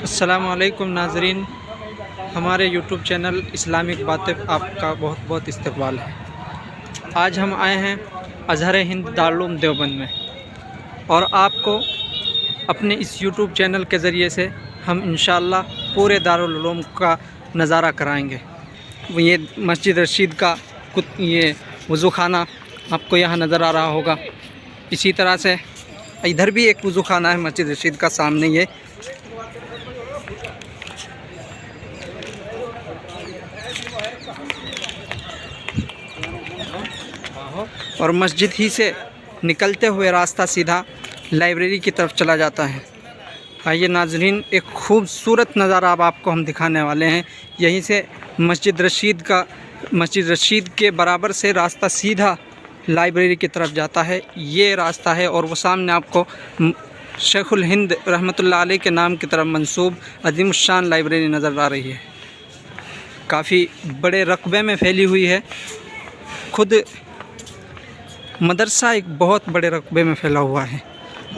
अस्सलामु अलैकुम नाज़रीन, हमारे यूट्यूब चैनल इस्लामिक बातें आपका बहुत बहुत इस्तकबाल है। आज हम आए हैं अज़हर हिंद दारुल उलूम देवबंद में और आपको अपने इस यूट्यूब चैनल के ज़रिए से हम इंशाअल्लाह पूरे दारुल उलूम का नज़ारा कराएंगे। ये मस्जिद रशीद का ये वज़ू खाना आपको यहाँ नज़र आ रहा होगा। इसी तरह से इधर भी एक वज़ू खाना है मस्जिद रशीद का, सामने ये। और मस्जिद ही से निकलते हुए रास्ता सीधा लाइब्रेरी की तरफ चला जाता है। आइए नाज़रीन, एक खूबसूरत नज़ारा अब आपको हम दिखाने वाले हैं। यहीं से मस्जिद रशीद के बराबर से रास्ता सीधा लाइब्रेरी की तरफ जाता है। ये रास्ता है और वो सामने आपको शेखुल हिंद रहमतुल्लाह अलैह के नाम की तरफ मंसूब अज़ीमुश्शान लाइब्रेरी नज़र आ रही है। काफ़ी बड़े रकबे में फैली हुई है। खुद मदरसा एक बहुत बड़े रकबे में फैला हुआ है।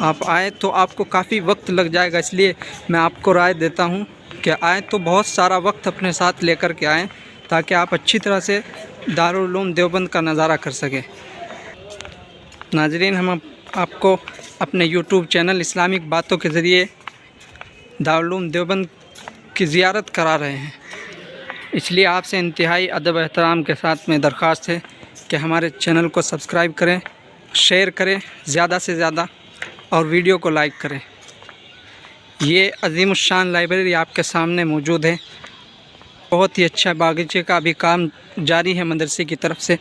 आप आए तो आपको काफ़ी वक्त लग जाएगा, इसलिए मैं आपको राय देता हूँ कि आए तो बहुत सारा वक्त अपने साथ लेकर के आएँ, ताकि आप अच्छी तरह से दारुल उलूम देवबंद का नज़ारा कर सकें। नाज़रीन, हम आपको अपने यूट्यूब चैनल इस्लामिक बातों के ज़रिए दारुल उलूम देवबंद की ज़ियारत करा रहे हैं, इसलिए आपसे इंतहाई अदब एहतराम के साथ में दरख्वास्त है कि हमारे चैनल को सब्सक्राइब करें, शेयर करें ज़्यादा से ज़्यादा और वीडियो को लाइक करें। ये अज़ीमुश्शान लाइब्रेरी आपके सामने मौजूद है। बहुत ही अच्छा बागीचे का अभी काम जारी है मदरसे की तरफ से,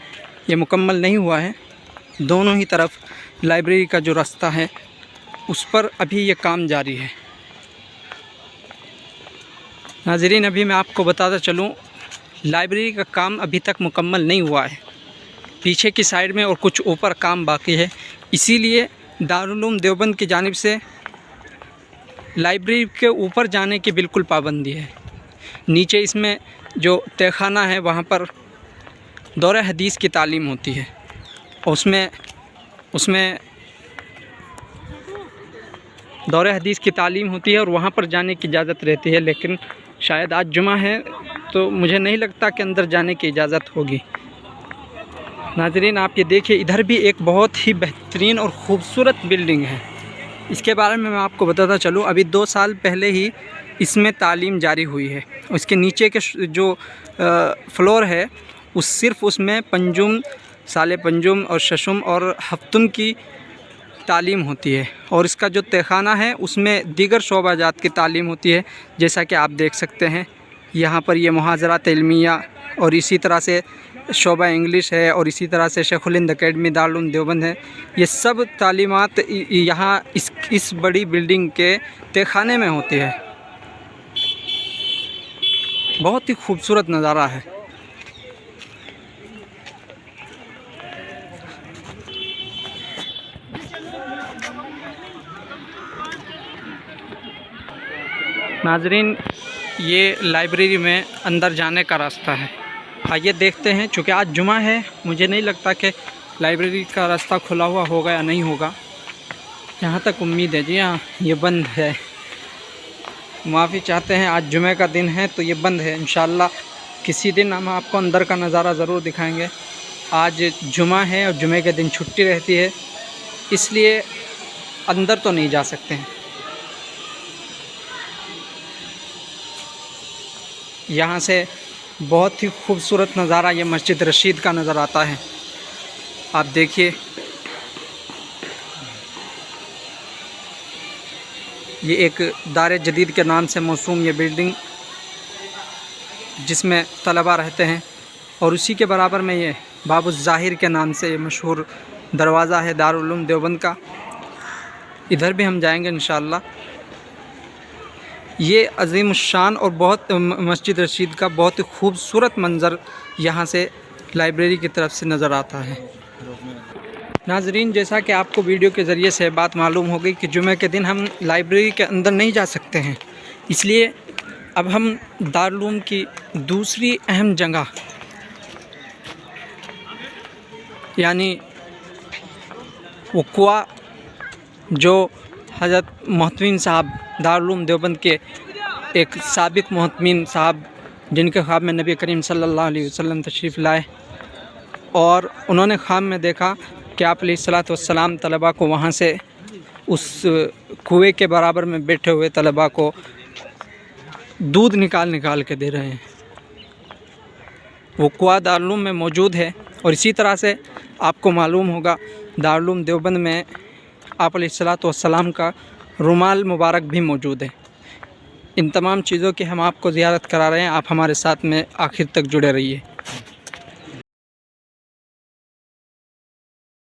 ये मुकम्मल नहीं हुआ है। दोनों ही तरफ लाइब्रेरी का जो रास्ता है उस पर अभी ये काम जारी है। नाज़रीन, अभी मैं आपको बताता चलूँ, लाइब्रेरी का काम अभी तक मुकम्मल नहीं हुआ है। पीछे की साइड में और कुछ ऊपर काम बाकी है, इसीलिए दारुल उलूम देवबंद की जानिब से लाइब्रेरी के ऊपर जाने की बिल्कुल पाबंदी है। नीचे इसमें जो तहखाना है वहाँ पर दौरे हदीस की तालीम होती है, उसमें दौरे हदीस की तालीम होती है और वहाँ पर जाने की इजाज़त रहती है। लेकिन शायद आज जुमा है तो मुझे नहीं लगता कि अंदर जाने की इजाज़त होगी। नाज़रीन, आप ये देखिए, इधर भी एक बहुत ही बेहतरीन और ख़ूबसूरत बिल्डिंग है। इसके बारे में मैं आपको बताता चलूँ, अभी 2 साल पहले ही इसमें तालीम जारी हुई है। उसके नीचे के जो फ्लोर है सिर्फ़ उसमें पंजुम, साले पंजुम और शशुम और हफ्तुम की तालीम होती है, और इसका जो तहखाना है उसमें दीगर शोबाजात की तालीम होती है। जैसा कि आप देख सकते हैं यहाँ पर ये मुहाज़रात इल्मिया और इसी तरह से शोबा इंग्लिश है और इसी तरह से शेखुल हिंद अकेडमी दारुल उलूम देवबंद है। ये सब तालीमात यहाँ इस बड़ी बिल्डिंग के तहखाने में होती है। बहुत ही खूबसूरत नज़ारा है। नाज़रीन, ये लाइब्रेरी में अंदर जाने का रास्ता है। आइए देखते हैं। चूँकि आज जुमा है, मुझे नहीं लगता कि लाइब्रेरी का रास्ता खुला हुआ होगा या नहीं होगा, जहाँ तक उम्मीद है। जी हाँ, ये बंद है। माफ़ी चाहते हैं, आज जुमे का दिन है तो ये बंद है। इंशाअल्लाह किसी दिन हम आपको अंदर का नज़ारा ज़रूर दिखाएंगे। आज जुमा है और जुमे के दिन छुट्टी रहती है, इसलिए अंदर तो नहीं जा सकते हैं। यहाँ से बहुत ही खूबसूरत नज़ारा ये मस्जिद रशीद का नज़र आता है। आप देखिए, ये एक दारे जदीद के नाम से मौसूम ये बिल्डिंग, जिसमें तलबा रहते हैं, और उसी के बराबर में ये बाबुल ज़ाहिर के नाम से ये मशहूर दरवाज़ा है दारुल उलूम देवबंद का। इधर भी हम जाएंगे इंशाअल्लाह। ये अज़ीमुश्शान और बहुत मस्जिद रशीद का बहुत ही खूबसूरत मंज़र यहाँ से लाइब्रेरी की तरफ से नज़र आता है। नाज़रीन, जैसा कि आपको वीडियो के ज़रिए से बात मालूम हो गई कि जुमे के दिन हम लाइब्रेरी के अंदर नहीं जा सकते हैं, इसलिए अब हम दारुल उलूम की दूसरी अहम जगह यानी वो कुआं जो हज़रत मोहतमीन साहब दारुल उलूम देवबंद के एक साबिक मोहतमीन साहब जिनके ख्वाब में नबी करीम सल्लल्लाहु अलैहि वसल्लम तशरीफ़ लाए और उन्होंने ख्वाब में देखा कि आप अलैहिस्सलातु वस्सलाम तलबा को वहाँ से उस कुएं के बराबर में बैठे हुए तलबा को दूध निकाल के दे रहे हैं। वो कुआं दारुल उलूम में मौजूद है। और इसी तरह से आपको मालूम होगा दारुल उलूम देवबंद में आप अलैहिस्सलातु वस्सलाम का रुमाल मुबारक भी मौजूद है। इन तमाम चीज़ों की हम आपको ज़ियारत करा रहे हैं। आप हमारे साथ में आखिर तक जुड़े रहिए।